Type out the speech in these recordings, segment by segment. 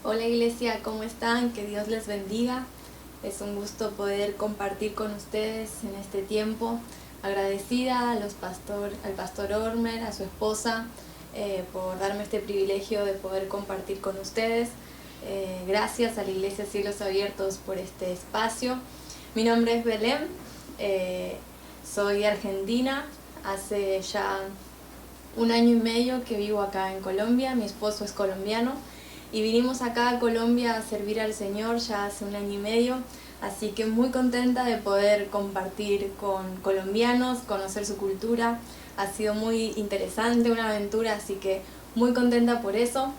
Hola Iglesia, ¿cómo están? Que Dios les bendiga. Es un gusto poder compartir con ustedes en este tiempo. Agradecida al pastor Ormer, a su esposa, por darme este privilegio de poder compartir con ustedes. Gracias a la Iglesia Cielos Abiertos por este espacio. Mi nombre es Belén, soy argentina. Hace ya 1 año y medio que vivo acá en Colombia. Mi esposo es colombiano. Y vinimos acá a Colombia a servir al Señor ya hace 1 año y medio, así que muy contenta de poder compartir con colombianos, conocer su cultura. Ha sido muy interesante, una aventura, así que muy contenta por eso.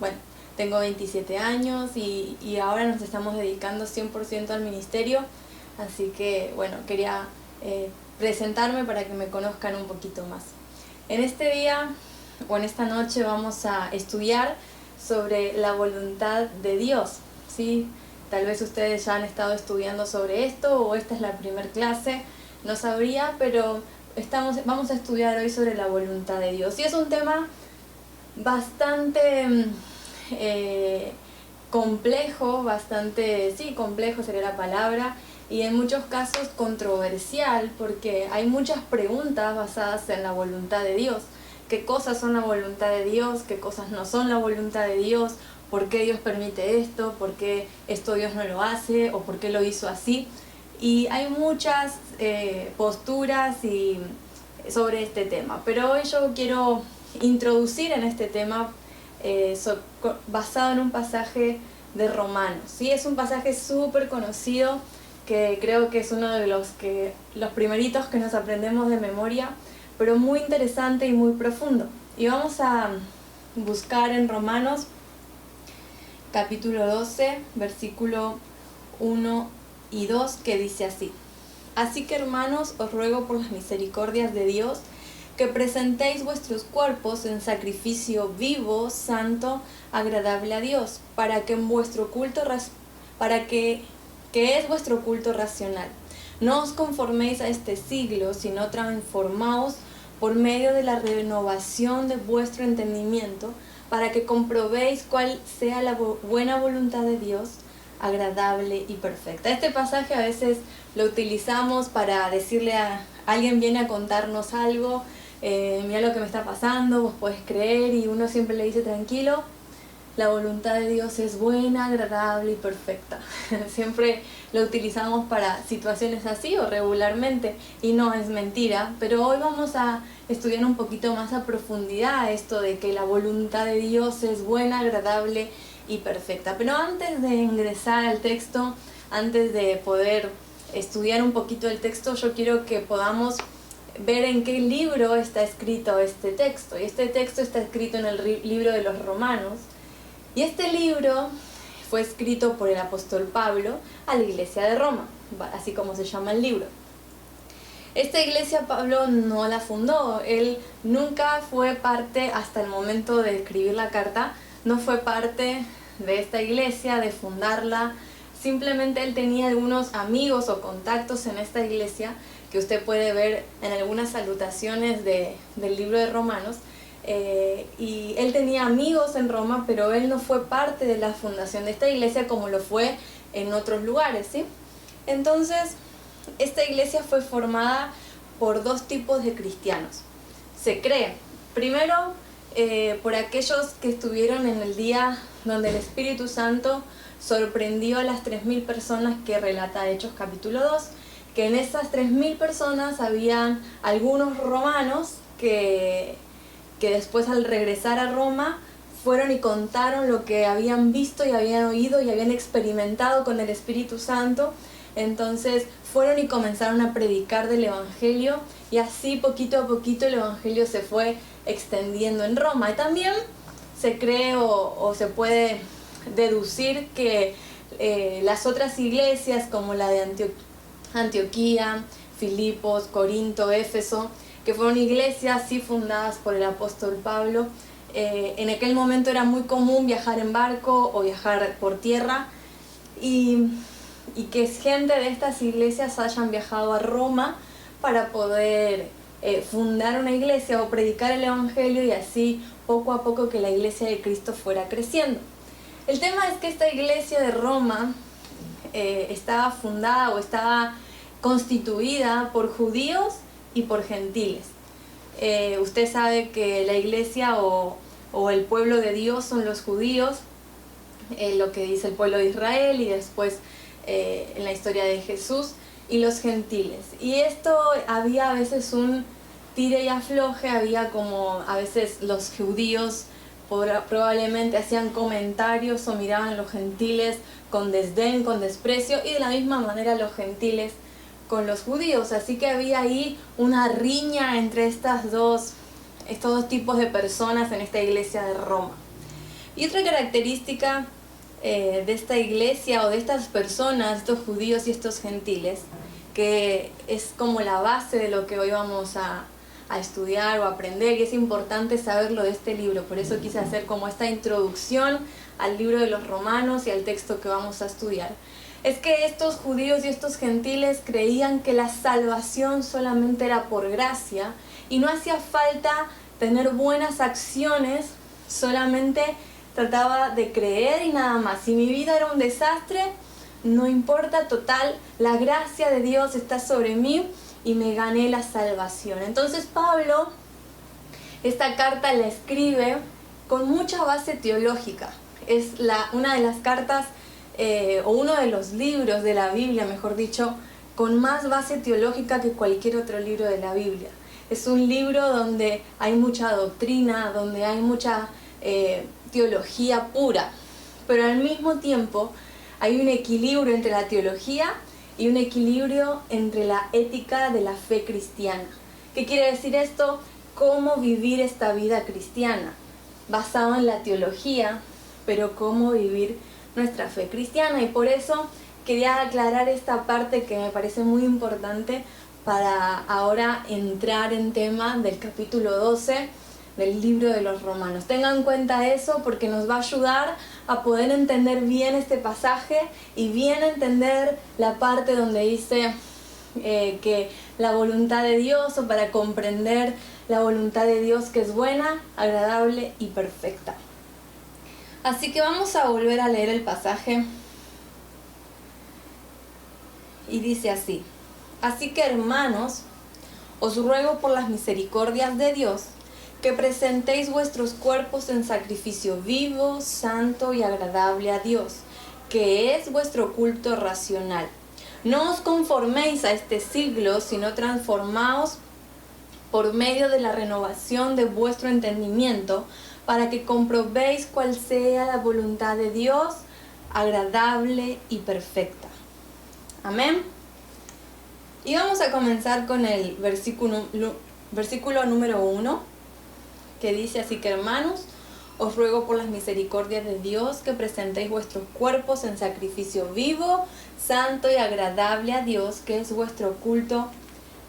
Bueno, tengo 27 años y ahora nos estamos dedicando 100% al ministerio, así que bueno, quería presentarme para que me conozcan un poquito más. En este día o en esta noche vamos a estudiar sobre la voluntad de Dios, ¿sí? Tal vez ustedes ya han estado estudiando sobre esto o esta es la primera clase, no sabría, pero vamos a estudiar hoy sobre la voluntad de Dios. Y es un tema bastante complejo, complejo sería la palabra, y en muchos casos controversial, porque hay muchas preguntas basadas en la voluntad de Dios. ¿Qué cosas son la voluntad de Dios? ¿Qué cosas no son la voluntad de Dios? ¿Por qué Dios permite esto? ¿Por qué esto Dios no lo hace? ¿O por qué lo hizo así? Y hay muchas posturas sobre este tema. Pero hoy yo quiero introducir en este tema basado en un pasaje de Romanos. ¿Sí? Es un pasaje súper conocido que creo que es uno de los primeritos que nos aprendemos de memoria, pero muy interesante y muy profundo. Y vamos a buscar en Romanos capítulo 12, versículo 1 y 2, que dice así: Así que, hermanos, os ruego por las misericordias de Dios que presentéis vuestros cuerpos en sacrificio vivo, santo, agradable a Dios, para que es vuestro culto racional. No os conforméis a este siglo, sino transformaos por medio de la renovación de vuestro entendimiento, para que comprobéis cuál sea la buena voluntad de Dios, agradable y perfecta. Este pasaje a veces lo utilizamos para decirle a alguien, viene a contarnos algo, mira lo que me está pasando, vos podés creer, y uno siempre le dice tranquilo, la voluntad de Dios es buena, agradable y perfecta. Siempre lo utilizamos para situaciones así o regularmente, y no es mentira, pero hoy vamos a estudiar un poquito más a profundidad esto de que la voluntad de Dios es buena, agradable y perfecta. Pero antes de ingresar al texto, antes de poder estudiar un poquito el texto, yo quiero que podamos ver en qué libro está escrito este texto. Y este texto está escrito en el libro de los Romanos. Y este libro fue escrito por el apóstol Pablo a la iglesia de Roma, así como se llama el libro. Esta iglesia Pablo no la fundó, él nunca fue parte, hasta el momento de escribir la carta, no fue parte de esta iglesia, de fundarla. Simplemente él tenía algunos amigos o contactos en esta iglesia, que usted puede ver en algunas salutaciones del libro de Romanos. Y él tenía amigos en Roma, pero él no fue parte de la fundación de esta iglesia como lo fue en otros lugares, ¿sí? Entonces, esta iglesia fue formada por dos tipos de cristianos. Se cree, primero, por aquellos que estuvieron en el día donde el Espíritu Santo sorprendió a las 3.000 personas que relata Hechos capítulo 2, que en esas 3.000 personas habían algunos romanos que después, al regresar a Roma, fueron y contaron lo que habían visto y habían oído y habían experimentado con el Espíritu Santo. Entonces fueron y comenzaron a predicar del Evangelio, y así poquito a poquito el Evangelio se fue extendiendo en Roma. Y también se cree o se puede deducir que las otras iglesias, como la de Antioquía, Filipos, Corinto, Éfeso, que fueron iglesias sí fundadas por el apóstol Pablo. En aquel momento era muy común viajar en barco o viajar por tierra, y que gente de estas iglesias hayan viajado a Roma para poder fundar una iglesia o predicar el Evangelio, y así poco a poco que la iglesia de Cristo fuera creciendo. El tema es que esta iglesia de Roma estaba fundada o estaba constituida por judíos y por gentiles. Usted sabe que la iglesia o el pueblo de Dios son los judíos, lo que dice el pueblo de Israel, y después en la historia de Jesús, y los gentiles. Y esto había a veces un tire y afloje, había como a veces los judíos probablemente hacían comentarios o miraban a los gentiles con desdén, con desprecio, y de la misma manera los gentiles con los judíos. Así que había ahí una riña entre estos dos tipos de personas en esta iglesia de Roma. Y otra característica de esta iglesia o de estas personas, estos judíos y estos gentiles, que es como la base de lo que hoy vamos a estudiar o aprender, y es importante saberlo de este libro. Por eso quise hacer como esta introducción al libro de los Romanos y al texto que vamos a estudiar. Es que estos judíos y estos gentiles creían que la salvación solamente era por gracia y no hacía falta tener buenas acciones, solamente trataba de creer y nada más. Si mi vida era un desastre, no importa, total, la gracia de Dios está sobre mí y me gané la salvación. Entonces Pablo esta carta la escribe con mucha base teológica. Es una de las cartas o uno de los libros de la Biblia, mejor dicho, con más base teológica que cualquier otro libro de la Biblia. Es un libro donde hay mucha doctrina, donde hay mucha teología pura, pero al mismo tiempo hay un equilibrio entre la teología y un equilibrio entre la ética de la fe cristiana. ¿Qué quiere decir esto? Cómo vivir esta vida cristiana, basado en la teología, pero cómo vivir nuestra fe cristiana. Y por eso quería aclarar esta parte que me parece muy importante para ahora entrar en tema del capítulo 12 del libro de los Romanos. Tengan en cuenta eso porque nos va a ayudar a poder entender bien este pasaje y bien entender la parte donde dice que la voluntad de Dios, o para comprender la voluntad de Dios, que es buena, agradable y perfecta. Así que vamos a volver a leer el pasaje y dice así: así que, hermanos, os ruego por las misericordias de Dios que presentéis vuestros cuerpos en sacrificio vivo, santo y agradable a Dios, que es vuestro culto racional. No os conforméis a este siglo, sino transformaos por medio de la renovación de vuestro entendimiento, para que comprobéis cuál sea la voluntad de Dios, agradable y perfecta. Amén. Y vamos a comenzar con el versículo número 1, que dice así: que, hermanos, os ruego por las misericordias de Dios que presentéis vuestros cuerpos en sacrificio vivo, santo y agradable a Dios, que es vuestro culto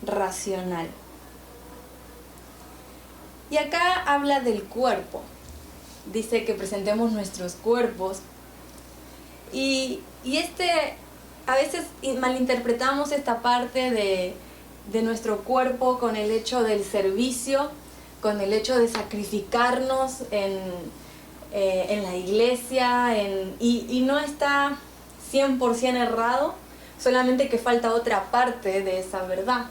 racional. Y acá habla del cuerpo. Dice que presentemos nuestros cuerpos. Y a veces malinterpretamos esta parte de nuestro cuerpo con el hecho del servicio, con el hecho de sacrificarnos en la iglesia, y no está 100% errado, solamente que falta otra parte de esa verdad.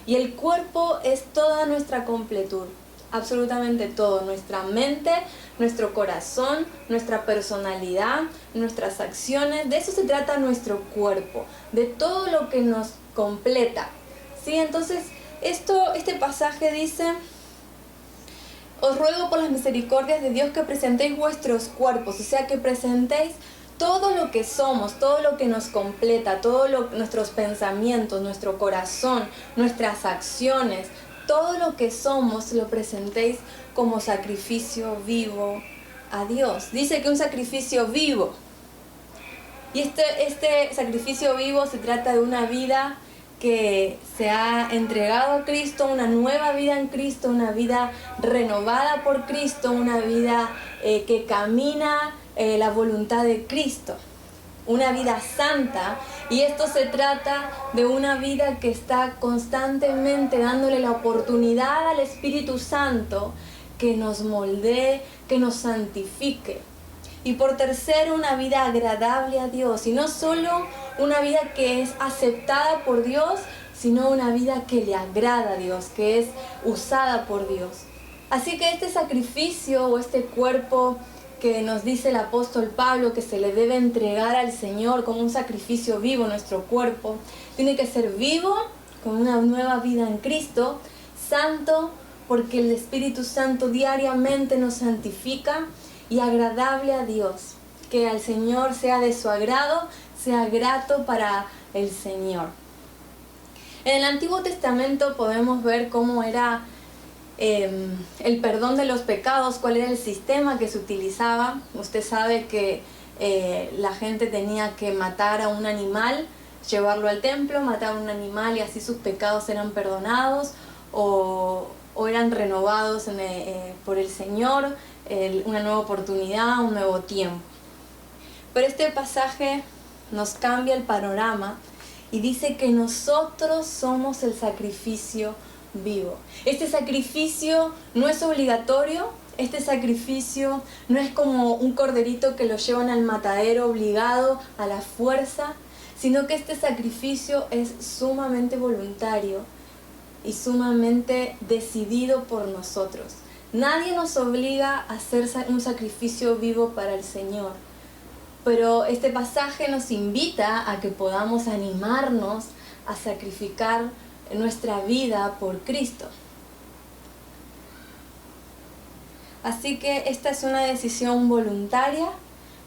Y el cuerpo es toda nuestra completud, absolutamente todo: nuestra mente, nuestro corazón, nuestra personalidad, nuestras acciones. De eso se trata nuestro cuerpo, de todo lo que nos completa, ¿sí? Entonces este pasaje dice: os ruego por las misericordias de Dios que presentéis vuestros cuerpos, o sea, que presentéis todo lo que somos, todo lo que nos completa, nuestros pensamientos, nuestro corazón, nuestras acciones, todo lo que somos lo presentéis como sacrificio vivo a Dios. Dice que un sacrificio vivo. Y este sacrificio vivo se trata de una vida que se ha entregado a Cristo, una nueva vida en Cristo, una vida renovada por Cristo, una vida que camina la voluntad de Cristo, una vida santa. Y esto se trata de una vida que está constantemente dándole la oportunidad al Espíritu Santo que nos moldee, que nos santifique. Y por tercero, una vida agradable a Dios. Y no solo una vida que es aceptada por Dios, sino una vida que le agrada a Dios, que es usada por Dios. Así que este sacrificio o este cuerpo que nos dice el apóstol Pablo que se le debe entregar al Señor como un sacrificio vivo, nuestro cuerpo, tiene que ser vivo, con una nueva vida en Cristo, santo, porque el Espíritu Santo diariamente nos santifica, y agradable a Dios, que al Señor sea de su agrado, sea grato para el Señor. En el Antiguo Testamento podemos ver cómo era el perdón de los pecados, cuál era el sistema que se utilizaba. Usted sabe que la gente tenía que matar a un animal, llevarlo al templo, matar a un animal y así sus pecados eran perdonados o eran renovados por el Señor, una nueva oportunidad, un nuevo tiempo. Pero este pasaje nos cambia el panorama y dice que nosotros somos el sacrificio vivo. Este sacrificio no es obligatorio, este sacrificio no es como un corderito que lo llevan al matadero obligado a la fuerza, sino que este sacrificio es sumamente voluntario y sumamente decidido por nosotros. Nadie nos obliga a hacer un sacrificio vivo para el Señor, pero este pasaje nos invita a que podamos animarnos a sacrificar nuestra vida por Cristo. Así que esta es una decisión voluntaria,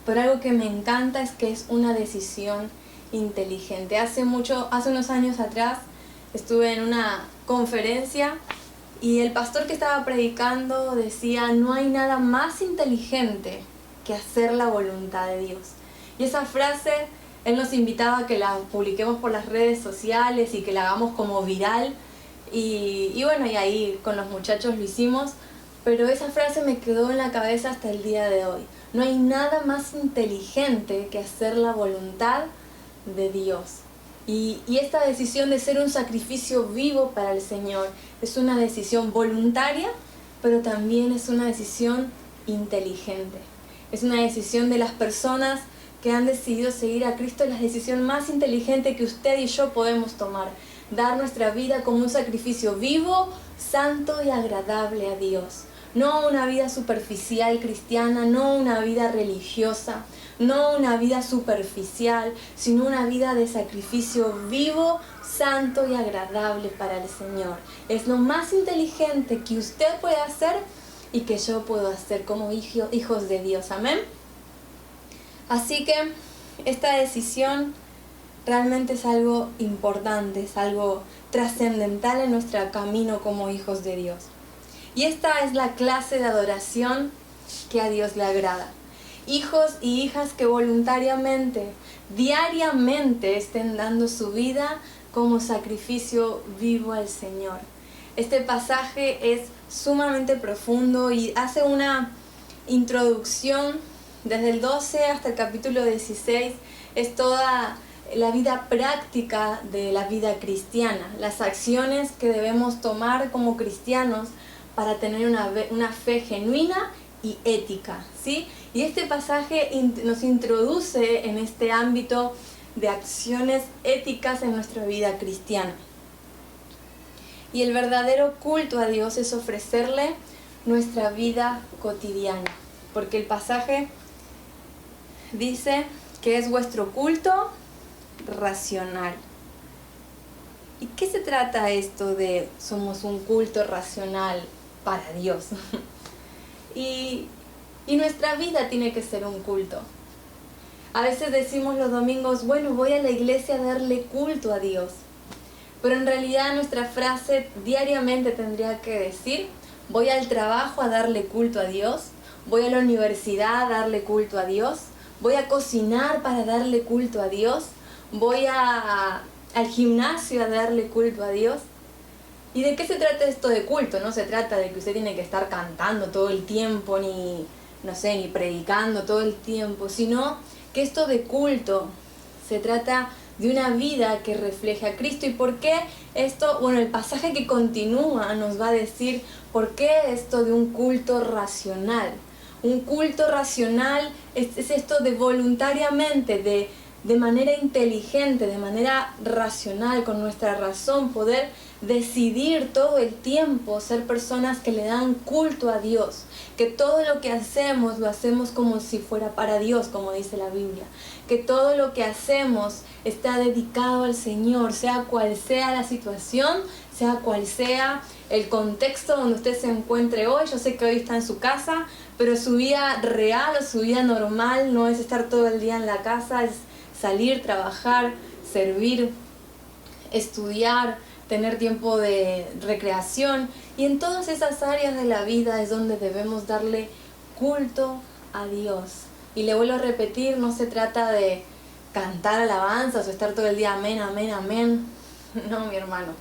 pero algo que me encanta es que es una decisión inteligente. Hace unos años atrás estuve en una conferencia y el pastor que estaba predicando decía: no hay nada más inteligente que hacer la voluntad de Dios. Y esa frase, él nos invitaba a que la publiquemos por las redes sociales y que la hagamos como viral. Y bueno, y ahí con los muchachos lo hicimos, pero esa frase me quedó en la cabeza hasta el día de hoy. No hay nada más inteligente que hacer la voluntad de Dios. Y esta decisión de ser un sacrificio vivo para el Señor es una decisión voluntaria, pero también es una decisión inteligente. Es una decisión de las personas que han decidido seguir a Cristo, la decisión más inteligente que usted y yo podemos tomar. Dar nuestra vida como un sacrificio vivo, santo y agradable a Dios. No una vida superficial cristiana, no una vida religiosa, no una vida superficial, sino una vida de sacrificio vivo, santo y agradable para el Señor. Es lo más inteligente que usted puede hacer y que yo puedo hacer como hijos de Dios. Amén. Así que esta decisión realmente es algo importante, es algo trascendental en nuestro camino como hijos de Dios. Y esta es la clase de adoración que a Dios le agrada. Hijos y hijas que voluntariamente, diariamente estén dando su vida como sacrificio vivo al Señor. Este pasaje es sumamente profundo y hace una introducción desde el 12 hasta el capítulo 16. Es toda la vida práctica de la vida cristiana, las acciones que debemos tomar como cristianos para tener una fe genuina y ética, ¿sí? Y este pasaje nos introduce en este ámbito de acciones éticas en nuestra vida cristiana. Y el verdadero culto a Dios es ofrecerle nuestra vida cotidiana, porque el pasaje dice que es vuestro culto racional. ¿Y qué se trata esto de somos un culto racional para Dios? Y nuestra vida tiene que ser un culto. A veces decimos los domingos, bueno, voy a la iglesia a darle culto a Dios. Pero en realidad nuestra frase diariamente tendría que decir, voy al trabajo a darle culto a Dios, voy a la universidad a darle culto a Dios, voy a cocinar para darle culto a Dios, voy al gimnasio a darle culto a Dios. ¿Y de qué se trata esto de culto? No se trata de que usted tiene que estar cantando todo el tiempo, ni predicando todo el tiempo, sino que esto de culto se trata de una vida que refleje a Cristo. ¿Y por qué esto? Bueno, el pasaje que continúa nos va a decir por qué esto de un culto racional. Un culto racional es esto de voluntariamente, de manera inteligente, de manera racional, con nuestra razón, poder decidir todo el tiempo ser personas que le dan culto a Dios, que todo lo que hacemos lo hacemos como si fuera para Dios, como dice la Biblia, que todo lo que hacemos está dedicado al Señor, sea cual sea la situación, sea cual sea el contexto donde usted se encuentre hoy. Yo sé que hoy está en su casa, pero su vida real o su vida normal no es estar todo el día en la casa, es salir, trabajar, servir, estudiar, tener tiempo de recreación. Y en todas esas áreas de la vida es donde debemos darle culto a Dios. Y le vuelvo a repetir, no se trata de cantar alabanzas o estar todo el día amén, amén, amén. No, mi hermano.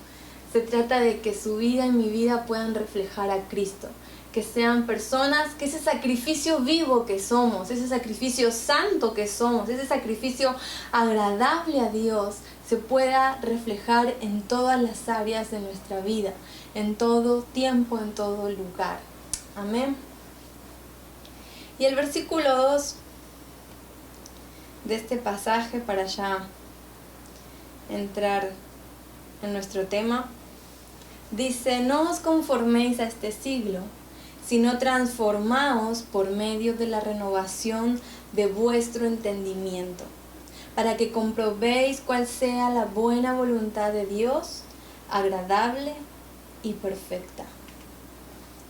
Se trata de que su vida y mi vida puedan reflejar a Cristo. Que sean personas, que ese sacrificio vivo que somos, ese sacrificio santo que somos, ese sacrificio agradable a Dios, se pueda reflejar en todas las áreas de nuestra vida, en todo tiempo, en todo lugar. Amén. Y el versículo 2 de este pasaje, para ya entrar en nuestro tema, dice: no os conforméis a este siglo, sino transformaos por medio de la renovación de vuestro entendimiento, para que comprobéis cuál sea la buena voluntad de Dios, agradable y perfecta.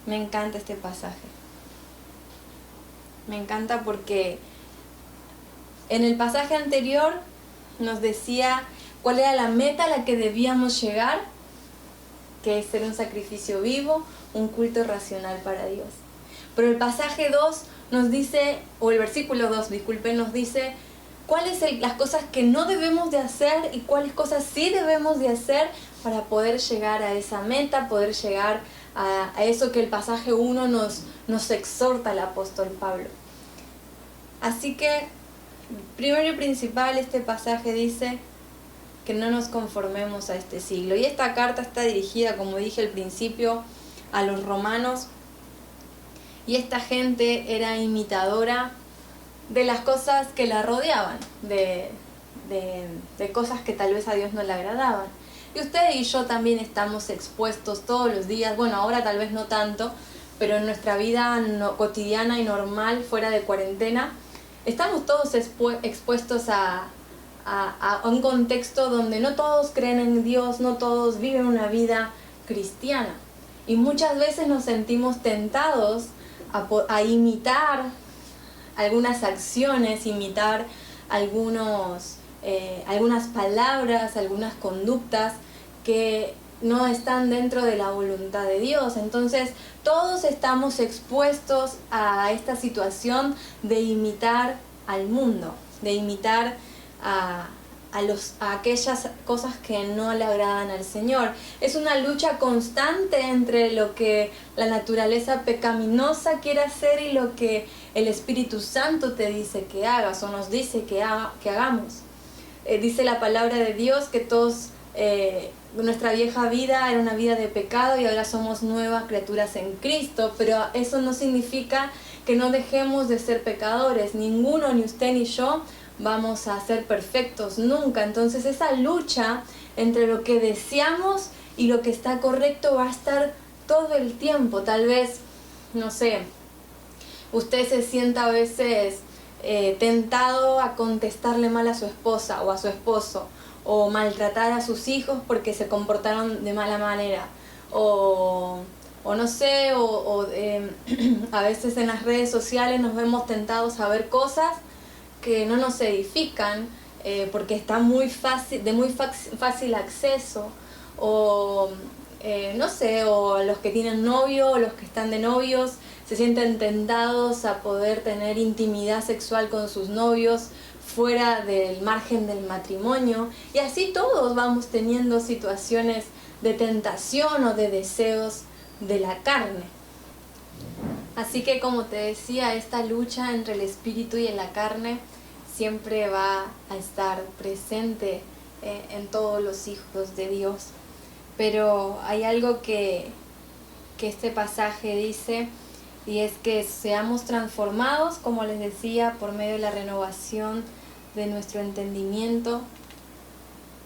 Me encanta este pasaje. Me encanta porque en el pasaje anterior nos decía cuál era la meta a la que debíamos llegar, que es ser un sacrificio vivo, un culto racional para Dios. Pero el pasaje 2 nos dice, o el versículo 2, disculpen, nos dice cuáles son las cosas que no debemos de hacer y cuáles cosas sí debemos de hacer para poder llegar a esa meta, poder llegar a eso que el pasaje 1 nos exhorta el apóstol Pablo. Así que, primero y principal, este pasaje dice que no nos conformemos a este siglo. Y esta carta está dirigida, como dije al principio, a los romanos. Y esta gente era imitadora de las cosas que la rodeaban, de cosas que tal vez a Dios no le agradaban. Y usted y yo también estamos expuestos todos los días, bueno, ahora tal vez no tanto, pero en nuestra vida cotidiana y normal, fuera de cuarentena, estamos todos expuestos a un contexto donde no todos creen en Dios, no todos viven una vida cristiana. Y muchas veces nos sentimos tentados a imitar algunas acciones, imitar algunas palabras, algunas conductas que no están dentro de la voluntad de Dios. Entonces todos estamos expuestos a esta situación de imitar al mundo, de imitar a aquellas cosas que no le agradan al Señor. Es una lucha constante entre lo que la naturaleza pecaminosa quiere hacer y lo que el Espíritu Santo te dice que hagas o nos dice que hagamos. Dice la palabra de Dios que todos, nuestra vieja vida era una vida de pecado y ahora somos nuevas criaturas en Cristo, pero eso no significa que no dejemos de ser pecadores. Ninguno, ni usted ni yo, vamos a ser perfectos nunca. Entonces esa lucha entre lo que deseamos y lo que está correcto va a estar todo el tiempo. Tal vez, no sé, usted se sienta a veces tentado a contestarle mal a su esposa o a su esposo, o maltratar a sus hijos porque se comportaron de mala manera, o no sé, a veces en las redes sociales nos vemos tentados a ver cosas que no nos edifican porque está de muy fácil acceso, o no sé, o los que tienen novio o los que están de novios se sienten tentados a poder tener intimidad sexual con sus novios fuera del margen del matrimonio, y así todos vamos teniendo situaciones de tentación o de deseos de la carne. Así que, como te decía, esta lucha entre el espíritu y la carne siempre va a estar presente en todos los hijos de Dios. Pero hay algo que este pasaje dice, y es que seamos transformados, como les decía, por medio de la renovación de nuestro entendimiento,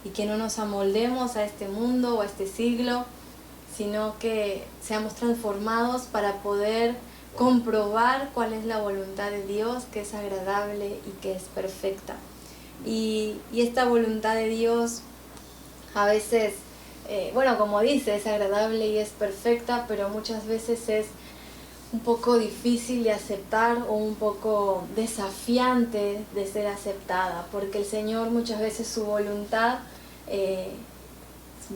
y que no nos amoldemos a este mundo o a este siglo, sino que seamos transformados para poder comprobar cuál es la voluntad de Dios, que es agradable y que es perfecta. Y esta voluntad de Dios a veces, como dice, es agradable y es perfecta, pero muchas veces es un poco difícil de aceptar o un poco desafiante de ser aceptada, porque el Señor muchas veces su voluntad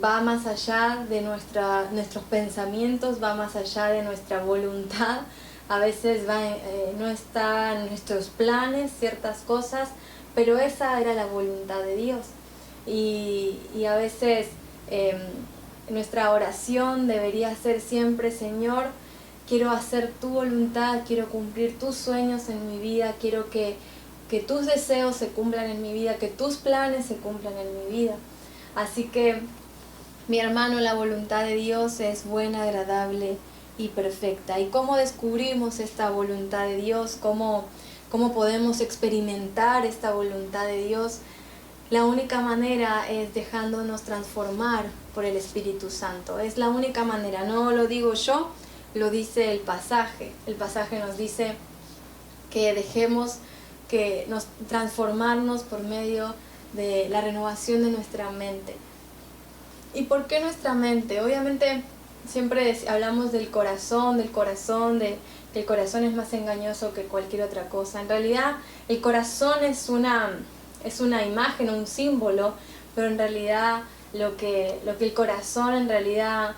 va más allá de nuestros pensamientos, va más allá de nuestra voluntad. A veces no está en nuestros planes ciertas cosas, pero esa era la voluntad de Dios. Y a veces nuestra oración debería ser siempre: Señor, quiero hacer tu voluntad, quiero cumplir tus sueños en mi vida, quiero que tus deseos se cumplan en mi vida, que tus planes se cumplan en mi vida. Así que, mi hermano, la voluntad de Dios es buena, agradable y perfecta. ¿Y cómo descubrimos esta voluntad de Dios? ¿Cómo podemos experimentar esta voluntad de Dios? La única manera es dejándonos transformar por el Espíritu Santo. Es la única manera, no lo digo yo, lo dice el pasaje. El pasaje nos dice que dejemos que nos transformarnos por medio de la renovación de nuestra mente. ¿Y por qué nuestra mente? Obviamente siempre hablamos del corazón, que el corazón es más engañoso que cualquier otra cosa. En realidad el corazón es una imagen, un símbolo, pero en realidad lo que el corazón en realidad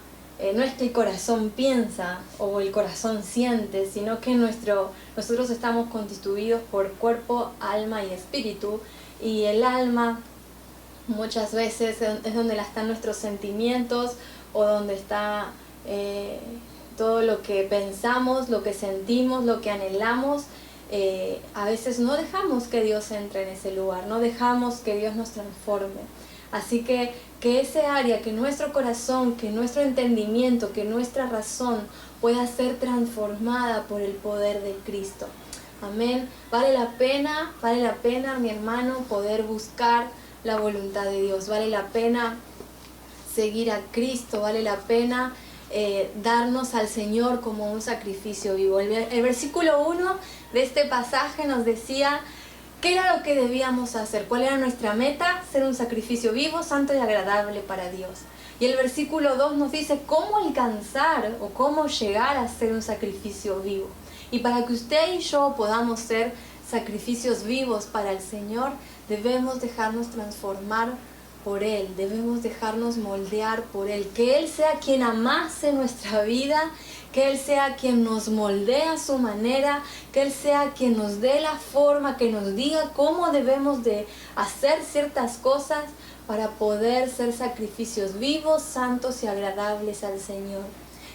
no es que el corazón piensa o el corazón siente, sino que nosotros estamos constituidos por cuerpo, alma y espíritu, y el alma muchas veces es donde están nuestros sentimientos, o donde está todo lo que pensamos, lo que sentimos, lo que anhelamos. A veces no dejamos que Dios entre en ese lugar, no dejamos que Dios nos transforme. Así que ese área, que nuestro corazón, que nuestro entendimiento, que nuestra razón pueda ser transformada por el poder de Cristo. Amén. Vale la pena, mi hermano, poder buscar la voluntad de Dios. Vale la pena seguir a Cristo, vale la pena darnos al Señor como un sacrificio vivo. El versículo 1 de este pasaje nos decía qué era lo que debíamos hacer, cuál era nuestra meta: ser un sacrificio vivo, santo y agradable para Dios. Y el versículo 2 nos dice cómo alcanzar o cómo llegar a ser un sacrificio vivo. Y para que usted y yo podamos ser sacrificios vivos para el Señor, debemos dejarnos transformar por Él, debemos dejarnos moldear por Él, que Él sea quien amase nuestra vida, que Él sea quien nos moldee a su manera, que Él sea quien nos dé la forma, que nos diga cómo debemos de hacer ciertas cosas para poder ser sacrificios vivos, santos y agradables al Señor.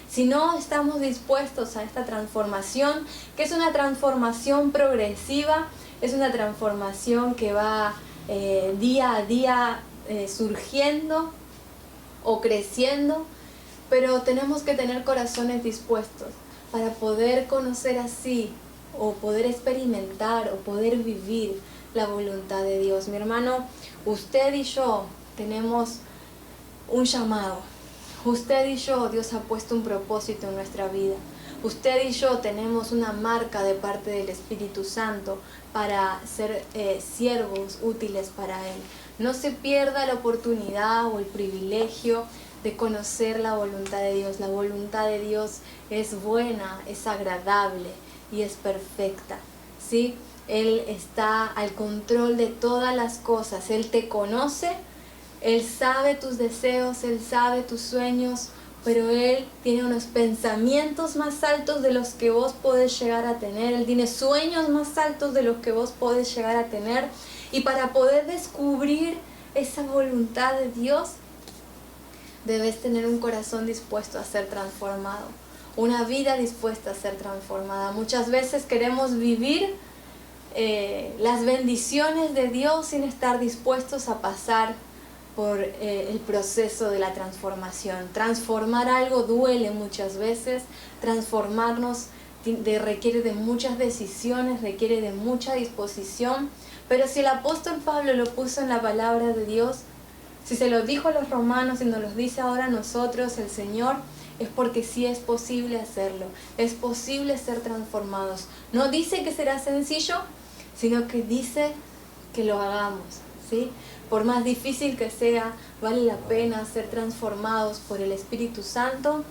Si no estamos dispuestos a esta transformación, que es una transformación progresiva, es una transformación que va día a día surgiendo o creciendo, pero tenemos que tener corazones dispuestos para poder conocer así, o poder experimentar, o poder vivir la voluntad de Dios. Mi hermano, usted y yo tenemos un llamado. Usted y yo, Dios ha puesto un propósito en nuestra vida. Usted y yo tenemos una marca de parte del Espíritu Santo para ser siervos útiles para Él. No se pierda la oportunidad o el privilegio de conocer la voluntad de Dios. La voluntad de Dios es buena, es agradable y es perfecta, ¿sí? Él está al control de todas las cosas. Él te conoce, Él sabe tus deseos, Él sabe tus sueños, pero Él tiene unos pensamientos más altos de los que vos podés llegar a tener. Él tiene sueños más altos de los que vos podés llegar a tener. Y para poder descubrir esa voluntad de Dios, debes tener un corazón dispuesto a ser transformado, una vida dispuesta a ser transformada. Muchas veces queremos vivir las bendiciones de Dios sin estar dispuestos a pasar por el proceso de la transformación. Transformar algo duele muchas veces, transformarnos requiere de muchas decisiones, requiere de mucha disposición. Pero si el apóstol Pablo lo puso en la palabra de Dios, si se lo dijo a los romanos y nos lo dice ahora a nosotros el Señor, es porque sí es posible hacerlo, es posible ser transformados. No dice que será sencillo, sino que dice que lo hagamos, ¿sí? Por más difícil que sea, vale la pena ser transformados por el Espíritu Santo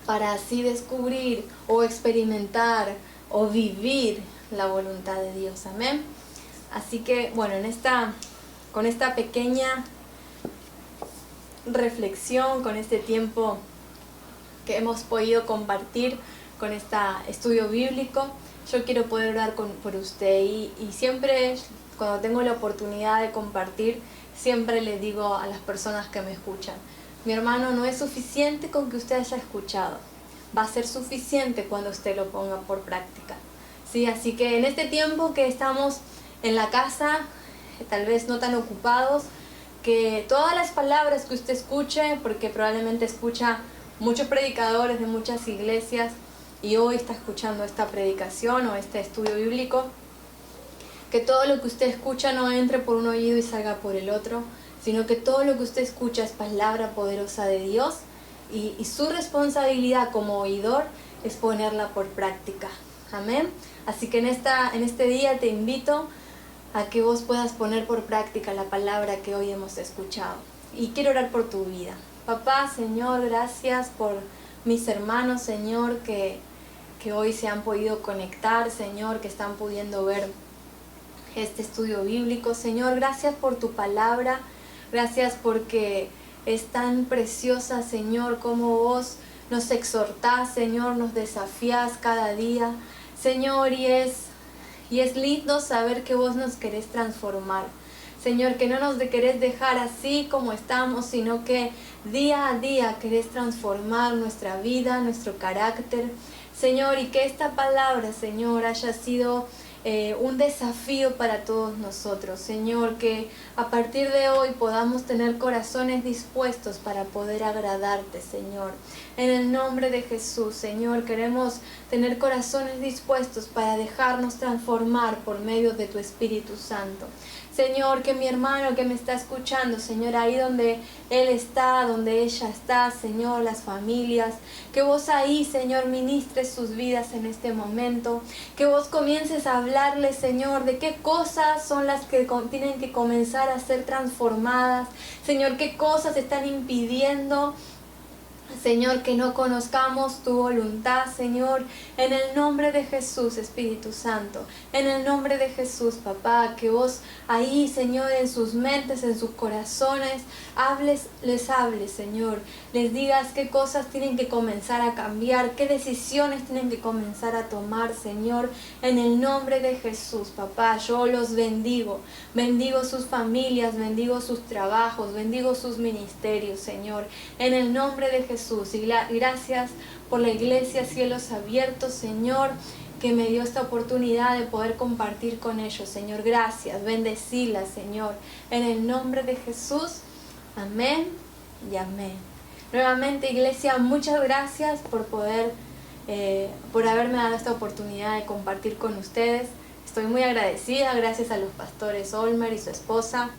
para así descubrir o experimentar o vivir la voluntad de Dios. Amén. Así que, bueno, con esta pequeña reflexión, con este tiempo que hemos podido compartir con este estudio bíblico, yo quiero poder orar por usted y siempre cuando tengo la oportunidad de compartir, siempre le digo a las personas que me escuchan: mi hermano, no es suficiente con que usted haya escuchado, va a ser suficiente cuando usted lo ponga por práctica, ¿sí? Así que en este tiempo que estamos en la casa, tal vez no tan ocupados, que todas las palabras que usted escuche, porque probablemente escucha muchos predicadores de muchas iglesias y hoy está escuchando esta predicación o este estudio bíblico, que todo lo que usted escucha no entre por un oído y salga por el otro, sino que todo lo que usted escucha es palabra poderosa de Dios y su responsabilidad como oidor es ponerla por práctica. Amén. Así que en este día te invito a que vos puedas poner por práctica la palabra que hoy hemos escuchado. Y quiero orar por tu vida. Papá, Señor, gracias por mis hermanos, Señor, que hoy se han podido conectar, Señor, que están pudiendo ver este estudio bíblico. Señor, gracias por tu palabra, gracias porque es tan preciosa, Señor, como vos nos exhortás, Señor, nos desafías cada día, Señor, y es lindo saber que vos nos querés transformar, Señor, que no nos querés dejar así como estamos, sino que día a día querés transformar nuestra vida, nuestro carácter, Señor, y que esta palabra, Señor, haya sido un desafío para todos nosotros, Señor, que a partir de hoy podamos tener corazones dispuestos para poder agradarte, Señor. En el nombre de Jesús, Señor, queremos tener corazones dispuestos para dejarnos transformar por medio de tu Espíritu Santo. Señor, que mi hermano que me está escuchando, Señor, ahí donde él está, donde ella está, Señor, las familias, que vos ahí, Señor, ministres sus vidas en este momento, que vos comiences a hablarles, Señor, de qué cosas son las que tienen que comenzar a ser transformadas, Señor, qué cosas están impidiendo, Señor, que no conozcamos tu voluntad, Señor, en el nombre de Jesús, Espíritu Santo, en el nombre de Jesús, Papá, que vos ahí, Señor, en sus mentes, en sus corazones, les hables, Señor, les digas qué cosas tienen que comenzar a cambiar, qué decisiones tienen que comenzar a tomar, Señor, en el nombre de Jesús, Papá, yo los bendigo sus familias, bendigo sus trabajos, bendigo sus ministerios, Señor, en el nombre de Jesús. Y gracias por la iglesia Cielos Abiertos, Señor, que me dio esta oportunidad de poder compartir con ellos, Señor. Gracias, bendecila, Señor, en el nombre de Jesús. Amén y amén. Nuevamente, iglesia, muchas gracias por haberme dado esta oportunidad de compartir con ustedes. Estoy muy agradecida, gracias a los pastores Olmer y su esposa.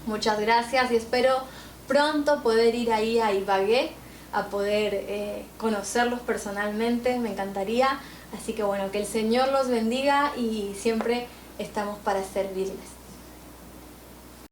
Muchas gracias y espero pronto poder ir ahí a Ibagué a poder conocerlos personalmente, me encantaría. Así que bueno, que el Señor los bendiga y siempre estamos para servirles.